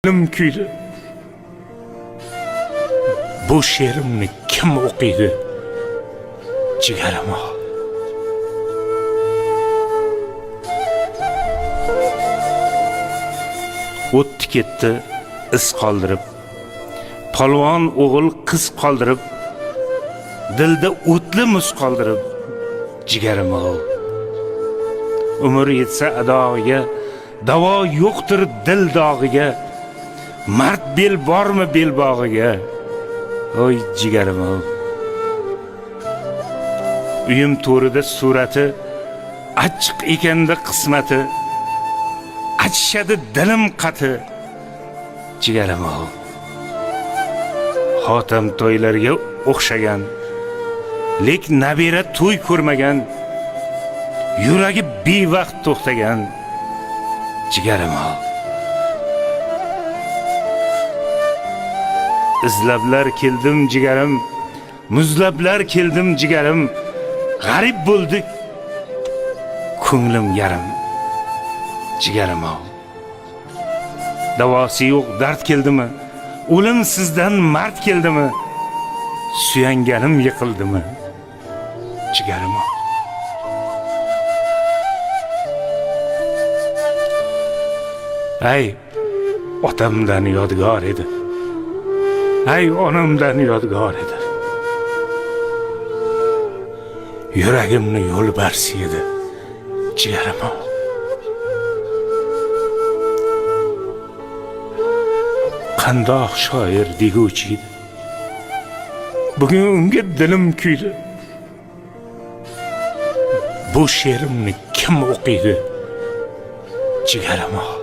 Dilim kuydi. Bu she'rimni kim o'qiydi? Jigarim ol. O'tdi ketdi iz qoldirib, polvon o'g'il qiz qoldirib, dilda o'tli muz qoldirib, jigarim ol. Umr yetsa adog'iga, davo yo'qdir dil dog'iga, mard bel bormi belbog'iga, oy jigarim ol. Uyim to'rida surati, achchiq ekanda qismati, achishadi dilim qati, jigarim ol. Xotam to'ylarga o'xshagan, lek nabira to'y ko'rmagan, yuragi bevaqt to'xtagan, jigarim ol. Izlablar keldim jigarim, muzlablar keldim jigarim, g'arib bo'ldi ko'nglim yarim, jigarim ol. Davosi yo'q dard keldimi, o'lim sizdan mard keldimi, suyanganim yiqildimi, jigarim ol. Ay, otamdan yodgor edi. Ay, onamdan yodgor edi. Yuragimni yo'lbars edi, jigarim ol. Qandoq shoir deguvchi edi. Bugun unga dilim kuydi. Bu she'rimni kim o'qiydi? Jigarim ol.